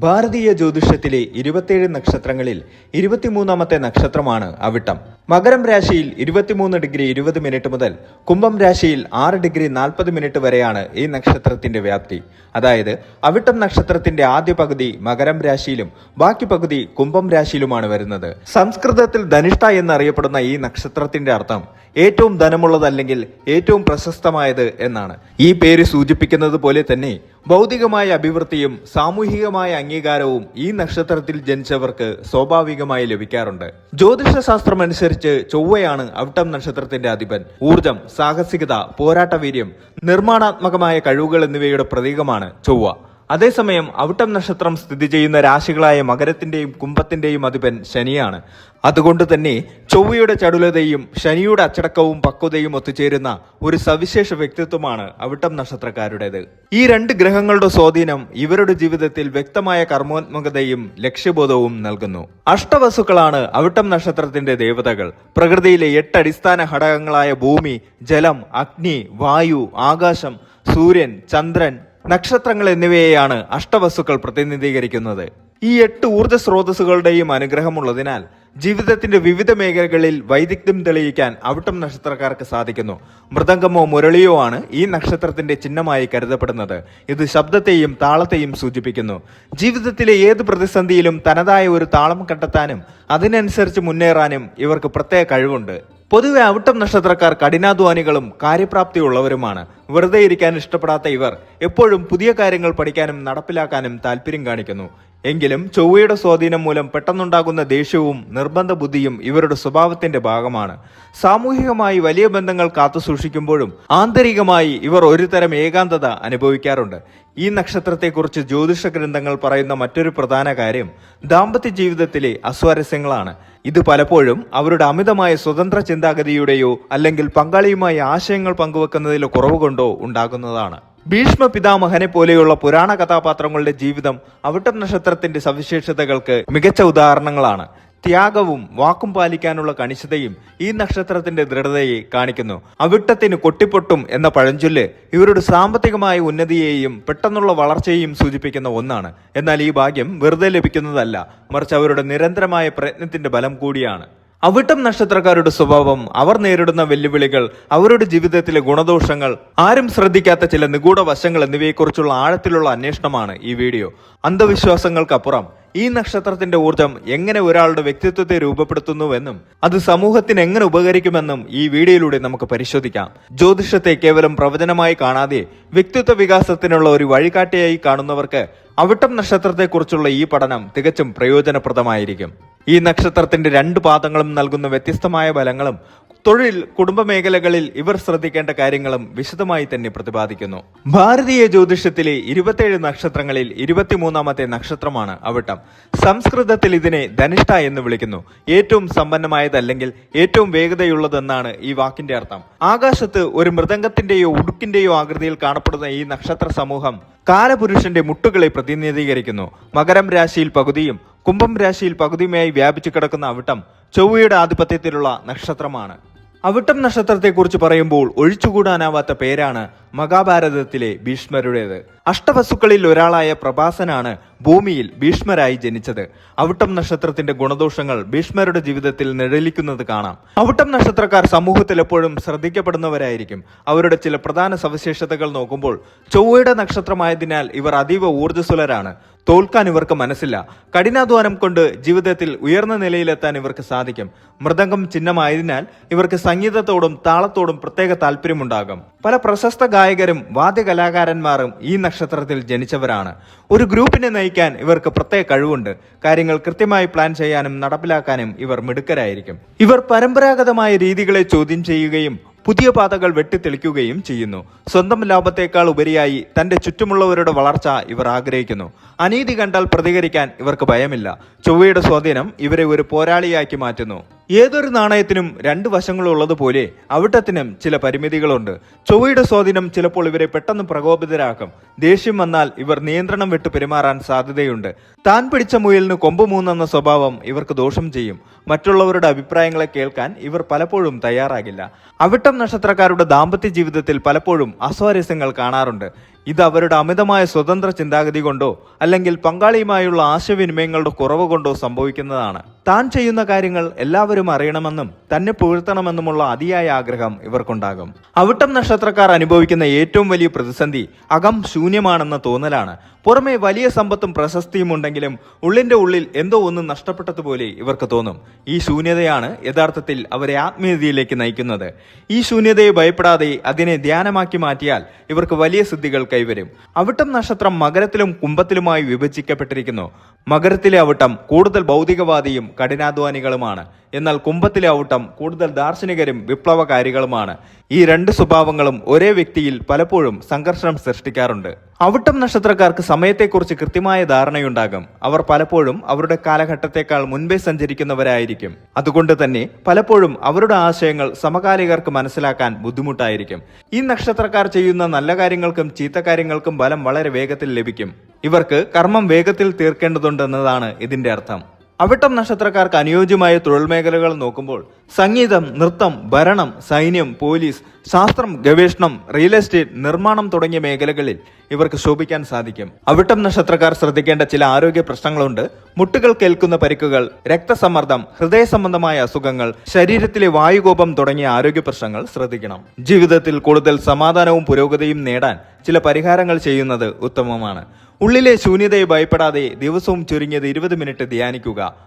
ഭാരതീയ ജ്യോതിഷത്തിലെ 27 നക്ഷത്രങ്ങളിൽ 23ാമത്തെ നക്ഷത്രമാണ് അവിട്ടം. മകരം രാശിയിൽ 23°20' മുതൽ കുംഭം രാശിയിൽ 6°40' വരെയാണ് ഈ നക്ഷത്രത്തിന്റെ വ്യാപ്തി. അതായത് അവിട്ടം നക്ഷത്രത്തിന്റെ ആദ്യ പകുതി മകരം രാശിയിലും ബാക്കി പകുതി കുംഭം രാശിയിലുമാണ് വരുന്നത്. സംസ്കൃതത്തിൽ ധനിഷ്ഠ എന്നറിയപ്പെടുന്ന ഈ നക്ഷത്രത്തിന്റെ അർത്ഥം ഏറ്റവും ധനമുള്ളതല്ലെങ്കിൽ ഏറ്റവും പ്രശസ്തമായത് എന്നാണ്. ഈ പേര് സൂചിപ്പിക്കുന്നത് പോലെ തന്നെ ഭൗതികമായ അഭിവൃദ്ധിയും സാമൂഹികമായ അംഗീകാരവും ഈ നക്ഷത്രത്തിൽ ജനിച്ചവർക്ക് സ്വാഭാവികമായി ലഭിക്കാറുണ്ട്. ജ്യോതിഷശാസ്ത്രം അനുസരിച്ച് ചൊവ്വയാണ് അവിട്ടം നക്ഷത്രത്തിന്റെ അധിപൻ. ഊർജം, സാഹസികത, പോരാട്ടവീര്യം, നിർമ്മാണാത്മകമായ കഴിവുകൾ എന്നിവയുടെ പ്രതീകമാണ് ചൊവ്വ. അതേസമയം അവിട്ടം നക്ഷത്രം സ്ഥിതി ചെയ്യുന്ന രാശികളായ മകരത്തിന്റെയും കുംഭത്തിന്റെയും അധിപൻ ശനിയാണ്. അതുകൊണ്ട് തന്നെ ചൊവ്വയുടെ ചടുലതയും ശനിയുടെ അച്ചടക്കവും പക്വതയും ഒത്തുചേരുന്ന ഒരു സവിശേഷ വ്യക്തിത്വമാണ് അവിട്ടം നക്ഷത്രക്കാരുടേത്. ഈ രണ്ട് ഗ്രഹങ്ങളുടെ സ്വാധീനം ഇവരുടെ ജീവിതത്തിൽ വ്യക്തമായ കർമ്മോത്മകതയും ലക്ഷ്യബോധവും നൽകുന്നു. അഷ്ടവസുക്കളാണ് അവിട്ടം നക്ഷത്രത്തിന്റെ ദേവതകൾ. പ്രകൃതിയിലെ 8 അടിസ്ഥാന ഘടകങ്ങളായ ഭൂമി, ജലം, അഗ്നി, വായു, ആകാശം, സൂര്യൻ, ചന്ദ്രൻ, നക്ഷത്രങ്ങൾ എന്നിവയെയാണ് അഷ്ടവസ്തുക്കൾ പ്രതിനിധീകരിക്കുന്നത്. ഈ 8 ഊർജ്ജ സ്രോതസ്സുകളുടെയും അനുഗ്രഹമുള്ളതിനാൽ ജീവിതത്തിന്റെ വിവിധ മേഖലകളിൽ വൈദഗ്ധ്യം തെളിയിക്കാൻ അവിട്ടം നക്ഷത്രക്കാർക്ക് സാധിക്കുന്നു. മൃദംഗമോ മുരളിയോ ആണ് ഈ നക്ഷത്രത്തിന്റെ ചിഹ്നമായി കരുതപ്പെടുന്നത്. ഇത് ശബ്ദത്തെയും താളത്തെയും സൂചിപ്പിക്കുന്നു. ജീവിതത്തിലെ ഏത് പ്രതിസന്ധിയിലും തനതായ ഒരു താളം കണ്ടെത്താനും അതിനനുസരിച്ച് മുന്നേറാനും ഇവർക്ക് പ്രത്യേക കഴിവുണ്ട്. പൊതുവെ അവിട്ടം നക്ഷത്രക്കാർ കഠിനാധ്വാനികളും കാര്യപ്രാപ്തിയുള്ളവരുമാണ്. വെറുതെ ഇരിക്കാൻ ഇഷ്ടപ്പെടാത്ത ഇവർ എപ്പോഴും പുതിയ കാര്യങ്ങൾ പഠിക്കാനും നടപ്പിലാക്കാനും താല്പര്യം കാണിക്കുന്നു. എങ്കിലും ചൊവ്വയുടെ സ്വാധീനം മൂലം പെട്ടെന്നുണ്ടാകുന്ന ദേഷ്യവും നിർബന്ധ ബുദ്ധിയും ഇവരുടെ സ്വഭാവത്തിന്റെ ഭാഗമാണ്. സാമൂഹികമായി വലിയ ബന്ധങ്ങൾ കാത്തുസൂക്ഷിക്കുമ്പോഴും ആന്തരികമായി ഇവർ ഒരുതരം ഏകാന്തത അനുഭവിക്കാറുണ്ട്. ഈ നക്ഷത്രത്തെക്കുറിച്ച് ജ്യോതിഷ ഗ്രന്ഥങ്ങൾ പറയുന്ന മറ്റൊരു പ്രധാന കാര്യം ദാമ്പത്യ ജീവിതത്തിലെ അസ്വാരസ്യങ്ങളാണ്. ഇത് പലപ്പോഴും അവരുടെ അമിതമായ സ്വതന്ത്ര ചിന്താഗതിയുടെയോ അല്ലെങ്കിൽ പങ്കാളിയുമായി ആശയങ്ങൾ പങ്കുവെക്കുന്നതിലോ കുറവ് കൊണ്ടോ ഉണ്ടാകുന്നതാണ്. ഭീഷ്മ പിതാമഹനെ പോലെയുള്ള പുരാണ കഥാപാത്രങ്ങളുടെ ജീവിതം അവിട്ടം നക്ഷത്രത്തിന്റെ സവിശേഷതകൾക്ക് മികച്ച ഉദാഹരണങ്ങളാണ്. ത്യാഗവും വാക്കും പാലിക്കാനുള്ള കണിശതയും ഈ നക്ഷത്രത്തിന്റെ ദൃഢതയെ കാണിക്കുന്നു. അവിട്ടത്തിന് കൊട്ടിപ്പൊട്ടും എന്ന പഴഞ്ചൊല്ല് ഇവരുടെ സാമ്പത്തികമായ ഉന്നതിയെയും പെട്ടെന്നുള്ള വളർച്ചയെയും സൂചിപ്പിക്കുന്ന ഒന്നാണ്. എന്നാൽ ഈ ഭാഗ്യം വെറുതെ ലഭിക്കുന്നതല്ല, മറിച്ച് അവരുടെ നിരന്തരമായ പ്രയത്നത്തിന്റെ ബലം കൂടിയാണ്. അവിട്ടം നക്ഷത്രക്കാരുടെ സ്വഭാവം, അവർ നേരിടുന്ന വെല്ലുവിളികൾ, അവരുടെ ജീവിതത്തിലെ ഗുണദോഷങ്ങൾ, ആരും ശ്രദ്ധിക്കാത്ത ചില നിഗൂഢ വശങ്ങൾ എന്നിവയെക്കുറിച്ചുള്ള ആഴത്തിലുള്ള അന്വേഷണമാണ് ഈ വീഡിയോ. അന്ധവിശ്വാസങ്ങൾക്കപ്പുറം ഈ നക്ഷത്രത്തിന്റെ ഊർജം എങ്ങനെ ഒരാളുടെ വ്യക്തിത്വത്തെ രൂപപ്പെടുത്തുന്നുവെന്നും അത് സമൂഹത്തിന് എങ്ങനെ ഉപകരിക്കുമെന്നും ഈ വീഡിയോയിലൂടെ നമുക്ക് പരിശോധിക്കാം. ജ്യോതിഷത്തെ കേവലം പ്രവചനമായി കാണാതെ വ്യക്തിത്വ വികാസത്തിനുള്ള ഒരു വഴികാട്ടിയായി കാണുന്നവർക്ക് അവിട്ടം നക്ഷത്രത്തെക്കുറിച്ചുള്ള ഈ പഠനം തികച്ചും പ്രയോജനപ്രദമായിരിക്കും. ഈ നക്ഷത്രത്തിന്റെ 2 പാദങ്ങളും നൽകുന്ന വ്യത്യസ്തമായ ഫലങ്ങളും തൊഴിൽ, കുടുംബ മേഖലകളിൽ ഇവർ ശ്രദ്ധിക്കേണ്ട കാര്യങ്ങളും വിശദമായി തന്നെ പ്രതിപാദിക്കുന്നു. ഭാരതീയ ജ്യോതിഷത്തിലെ 27 നക്ഷത്രങ്ങളിൽ 23ാമത്തെ നക്ഷത്രമാണ് അവിട്ടം. സംസ്കൃതത്തിൽ ഇതിനെ ധനിഷ്ഠ എന്ന് വിളിക്കുന്നു. ഏറ്റവും സമ്പന്നമായതല്ലെങ്കിൽ ഏറ്റവും വേഗതയുള്ളതെന്നാണ് ഈ വാക്കിന്റെ അർത്ഥം. ആകാശത്ത് ഒരു മൃദംഗത്തിന്റെയോ ഉടുക്കിന്റെയോ ആകൃതിയിൽ കാണപ്പെടുന്ന ഈ നക്ഷത്ര സമൂഹം കാലപുരുഷന്റെ മുട്ടുകളെ പ്രതിനിധീകരിക്കുന്നു. മകരം രാശിയിൽ പകുതിയും കുംഭം രാശിയിൽ പകുതിയുമായി വ്യാപിച്ചു കിടക്കുന്ന അവിട്ടം ചൊവ്വയുടെ ആധിപത്യത്തിലുള്ള നക്ഷത്രമാണ്. അവിട്ടം നക്ഷത്രത്തെക്കുറിച്ച് പറയുമ്പോൾ ഒഴിച്ചുകൂടാനാവാത്ത പേരാണ് മഹാഭാരതത്തിലെ ഭീഷ്മരുടേത്. അഷ്ടവസുക്കളിൽ ഒരാളായ പ്രഭാസനാണ് ഭൂമിയിൽ ഭീഷ്മരായി ജനിച്ചത്. അവിട്ടം നക്ഷത്രത്തിന്റെ ഗുണദോഷങ്ങൾ ഭീഷ്മരുടെ ജീവിതത്തിൽ നിഴലിക്കുന്നത് കാണാം. അവിട്ടം നക്ഷത്രക്കാർ സമൂഹത്തിൽ എപ്പോഴും ശ്രദ്ധിക്കപ്പെടുന്നവരായിരിക്കും. അവരുടെ ചില പ്രധാന സവിശേഷതകൾ നോക്കുമ്പോൾ ചൊവ്വയുടെ നക്ഷത്രമായതിനാൽ ഇവർ അതീവ ഊർജ്ജസ്വലരാണ്. തോൽക്കാൻ ഇവർക്ക് മനസ്സില്ല. കഠിനാധ്വാനം കൊണ്ട് ജീവിതത്തിൽ ഉയർന്ന നിലയിലെത്താൻ ഇവർക്ക് സാധിക്കും. മൃദംഗം ചിഹ്നമായതിനാൽ ഇവർക്ക് സംഗീതത്തോടും താളത്തോടും പ്രത്യേക താല്പര്യമുണ്ടാകും. പല പ്രശസ്ത ഗായകരും വാദ്യകലാകാരന്മാരും ഈ നക്ഷത്രത്തിൽ ജനിച്ചവരാണ്. ഒരു ഗ്രൂപ്പിനെ നയിക്കാൻ ഇവർക്ക് പ്രത്യേക കഴിവുണ്ട്. കാര്യങ്ങൾ കൃത്യമായി പ്ലാൻ ചെയ്യാനും നടപ്പിലാക്കാനും ഇവർ മിടുക്കരായിരിക്കും. ഇവർ പരമ്പരാഗതമായ രീതികളെ ചോദ്യം ചെയ്യുകയും പുതിയ പാതകൾ വെട്ടിത്തെളിക്കുകയും ചെയ്യുന്നു. സ്വന്തം ലാഭത്തേക്കാൾ ഉപരിയായി തന്റെ ചുറ്റുമുള്ളവരുടെ വളർച്ച ഇവർ ആഗ്രഹിക്കുന്നു. അനീതി കണ്ടാൽ പ്രതികരിക്കാൻ ഇവർക്ക് ഭയമില്ല. ചൊവ്വയുടെ സ്വാധീനം ഇവരെ ഒരു പോരാളിയാക്കി മാറ്റുന്നു. ഏതൊരു നാണയത്തിനും 2 വശങ്ങളുള്ളതുപോലെ അവിട്ടത്തിനും ചില പരിമിതികളുണ്ട്. ചൊവ്വയുടെ സ്വാധീനം ചിലപ്പോൾ ഇവരെ പെട്ടെന്ന് പ്രകോപിതരാക്കും. ദേഷ്യം വന്നാൽ ഇവർ നിയന്ത്രണം വിട്ട് പെരുമാറാൻ സാധ്യതയുണ്ട്. താൻ പിടിച്ച മുയലിന് കൊമ്പ് മൂന്നെന്ന സ്വഭാവം ഇവർക്ക് ദോഷം ചെയ്യും. മറ്റുള്ളവരുടെ അഭിപ്രായങ്ങളെ കേൾക്കാൻ ഇവർ പലപ്പോഴും തയ്യാറാകില്ല. അവിട്ടം നക്ഷത്രക്കാരുടെ ദാമ്പത്യ ജീവിതത്തിൽ പലപ്പോഴും അസ്വാരസ്യങ്ങൾ കാണാറുണ്ട്. ഇത് അവരുടെ അമിതമായ സ്വതന്ത്ര ചിന്താഗതി കൊണ്ടോ അല്ലെങ്കിൽ പങ്കാളിയുമായുള്ള ആശയവിനിമയങ്ങളുടെ കുറവ് കൊണ്ടോ സംഭവിക്കുന്നതാണ്. താൻ ചെയ്യുന്ന കാര്യങ്ങൾ എല്ലാവരും അറിയണമെന്നും തന്നെ പുകഴ്ത്തണമെന്നുമുള്ള അതിയായ ആഗ്രഹം ഇവർക്കുണ്ടാകും. അവിട്ടം നക്ഷത്രക്കാർ അനുഭവിക്കുന്ന ഏറ്റവും വലിയ പ്രതിസന്ധി അകം ശൂന്യമാണെന്ന തോന്നലാണ്. പുറമെ വലിയ സമ്പത്തും പ്രശസ്തിയും ഉണ്ടെങ്കിലും ഉള്ളിന്റെ ഉള്ളിൽ എന്തോ ഒന്ന് നഷ്ടപ്പെട്ടതുപോലെ ഇവർക്ക് തോന്നും. ഈ ശൂന്യതയാണ് യഥാർത്ഥത്തിൽ അവരെ ആത്മീയതയിലേക്ക് നയിക്കുന്നത്. ഈ ശൂന്യതയെ ഭയപ്പെടാതെ അതിനെ ധ്യാനമാക്കി മാറ്റിയാൽ ഇവർക്ക് വലിയ സിദ്ധികൾ കൈവരും. അവിട്ടം നക്ഷത്രം മകരത്തിലും കുംഭത്തിലുമായി വിഭജിക്കപ്പെട്ടിരിക്കുന്നു. മകരത്തിലെ അവിട്ടം കൂടുതൽ ഭൗതികവാദിയും കഠിനാധ്വാനികളുമാണ്. എന്നാൽ കുംഭത്തിലെ അവിട്ടം കൂടുതൽ ദാർശനികരും വിപ്ലവകാരികളുമാണ്. ഈ രണ്ട് സ്വഭാവങ്ങളും ഒരേ വ്യക്തിയിൽ പലപ്പോഴും സംഘർഷം സൃഷ്ടിക്കാറുണ്ട്. അവിട്ടം നക്ഷത്രക്കാർക്ക് സമയത്തെക്കുറിച്ച് കൃത്യമായ ധാരണയുണ്ടാകും. അവർ പലപ്പോഴും അവരുടെ കാലഘട്ടത്തെക്കാൾ മുൻപേ സഞ്ചരിക്കുന്നവരായിരിക്കും. അതുകൊണ്ട് തന്നെ പലപ്പോഴും അവരുടെ ആശയങ്ങൾ സമകാലികർക്ക് മനസ്സിലാക്കാൻ ബുദ്ധിമുട്ടായിരിക്കും. ഈ നക്ഷത്രക്കാർ ചെയ്യുന്ന നല്ല കാര്യങ്ങൾക്കും ചീത്ത കാര്യങ്ങൾക്കും ഫലം വളരെ വേഗത്തിൽ ലഭിക്കും. ഇവർക്ക് കർമ്മം വേഗത്തിൽ തീർക്കേണ്ടതുണ്ടെന്നതാണ് ഇതിന്റെ അർത്ഥം. അവിട്ടം നക്ഷത്രക്കാർക്ക് അനുയോജ്യമായ തൊഴിൽ മേഖലകൾ നോക്കുമ്പോൾ സംഗീതം, നൃത്തം, ഭരണം, സൈന്യം, പോലീസ്, ശാസ്ത്രം, ഗവേഷണം, റിയൽ എസ്റ്റേറ്റ്, നിർമ്മാണം തുടങ്ങിയ മേഖലകളിൽ ഇവർക്ക് ശോഭിക്കാൻ സാധിക്കും. അവിട്ടം നക്ഷത്രക്കാർ ശ്രദ്ധിക്കേണ്ട ചില ആരോഗ്യ പ്രശ്നങ്ങളുണ്ട്. മുട്ടുകൾ കേൾക്കുന്ന പരിക്കുകൾ, രക്തസമ്മർദ്ദം, ഹൃദയ സംബന്ധമായ അസുഖങ്ങൾ, ശരീരത്തിലെ വായുകോപം തുടങ്ങിയ ആരോഗ്യ പ്രശ്നങ്ങൾ ശ്രദ്ധിക്കണം. ജീവിതത്തിൽ കൂടുതൽ സമാധാനവും പുരോഗതിയും നേടാൻ ചില പരിഹാരങ്ങൾ ചെയ്യുന്നത് ഉത്തമമാണ്. ഉള്ളിലെ ശൂന്യതയെ ഭയപ്പെടാതെ ദിവസവും ചുരുങ്ങിയത് 20 മിനിറ്റ് ധ്യാനിക്കുക.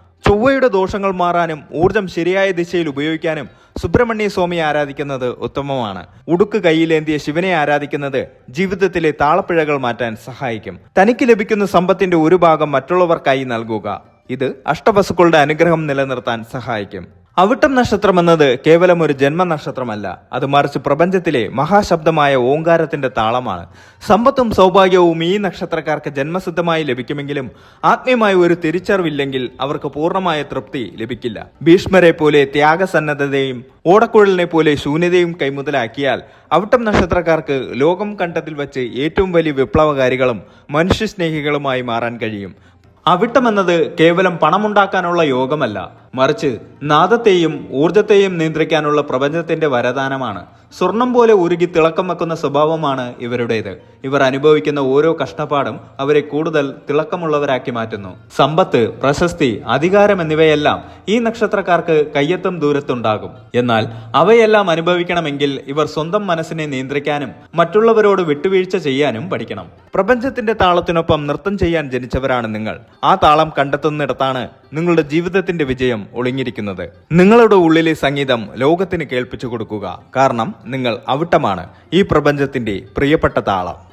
ചൊവ്വയുടെ ദോഷങ്ങൾ മാറാനും ഊർജം ശരിയായ ദിശയിൽ ഉപയോഗിക്കാനും സുബ്രഹ്മണ്യ സ്വാമിയെ ആരാധിക്കുന്നത് ഉത്തമമാണ്. ഉടുക്ക് കൈയിലേന്തിയ ശിവനെ ആരാധിക്കുന്നത് ജീവിതത്തിലെ താളപ്പിഴകൾ മാറ്റാൻ സഹായിക്കും. തനിക്ക് ലഭിക്കുന്ന സമ്പത്തിന്റെ ഒരു ഭാഗം മറ്റുള്ളവർക്കായി നൽകുക. ഇത് അഷ്ടവസുക്കളുടെ അനുഗ്രഹം നിലനിർത്താൻ സഹായിക്കും. അവിട്ടം നക്ഷത്രം എന്നത് കേവലം ഒരു ജന്മനക്ഷത്രമല്ല. അത് മറിച്ച് പ്രപഞ്ചത്തിലെ മഹാശബ്ദമായ ഓങ്കാരത്തിന്റെ താളമാണ്. സമ്പത്തും സൗഭാഗ്യവും ഈ നക്ഷത്രക്കാർക്ക് ജന്മസിദ്ധമായി ലഭിക്കുമെങ്കിലും ആത്മീയമായ ഒരു തിരിച്ചറിവില്ലെങ്കിൽ അവർക്ക് പൂർണ്ണമായ തൃപ്തി ലഭിക്കില്ല. ഭീഷ്മരെ പോലെ ത്യാഗസന്നദ്ധതയും ഓടക്കുഴലിനെ പോലെ ശൂന്യതയും കൈമുതലാക്കിയാൽ അവിട്ടം നക്ഷത്രക്കാർക്ക് ലോകം കണ്ടതിൽ വെച്ച് ഏറ്റവും വലിയ വിപ്ലവകാരികളും മനുഷ്യസ്നേഹികളുമായി മാറാൻ കഴിയും. അവിട്ടം എന്നത് കേവലം പണമുണ്ടാക്കാനുള്ള യോഗമല്ല, മറിച്ച് നാദത്തെയും ഊർജത്തെയും നിയന്ത്രിക്കാനുള്ള പ്രപഞ്ചത്തിന്റെ വരദാനമാണ്. സ്വർണം പോലെ ഉരുകി തിളക്കം വെക്കുന്ന സ്വഭാവമാണ് ഇവരുടേത്. ഇവർ അനുഭവിക്കുന്ന ഓരോ കഷ്ടപ്പാടും അവരെ കൂടുതൽ തിളക്കമുള്ളവരാക്കി മാറ്റുന്നു. സമ്പത്ത്, പ്രശസ്തി, അധികാരം എന്നിവയെല്ലാം ഈ നക്ഷത്രക്കാർക്ക് കയ്യെത്തും ദൂരത്തുണ്ടാകും. എന്നാൽ അവയെല്ലാം അനുഭവിക്കണമെങ്കിൽ ഇവർ സ്വന്തം മനസ്സിനെ നിയന്ത്രിക്കാനും മറ്റുള്ളവരോട് വിട്ടുവീഴ്ച ചെയ്യാനും പഠിക്കണം. പ്രപഞ്ചത്തിന്റെ താളത്തിനൊപ്പം നൃത്തം ചെയ്യാൻ ജനിച്ചവരാണ് നിങ്ങൾ. ആ താളം കണ്ടെത്തുന്നിടത്താണ് നിങ്ങളുടെ ജീവിതത്തിന്റെ വിജയം ഒളിഞ്ഞിരിക്കുന്നത്. നിങ്ങളുടെ ഉള്ളിലെ സംഗീതം ലോകത്തിന് കേൾപ്പിച്ചു കൊടുക്കുക. കാരണം നിങ്ങൾ അവിട്ടമാണ് ഈ പ്രപഞ്ചത്തിന്റെ പ്രിയപ്പെട്ട താളം.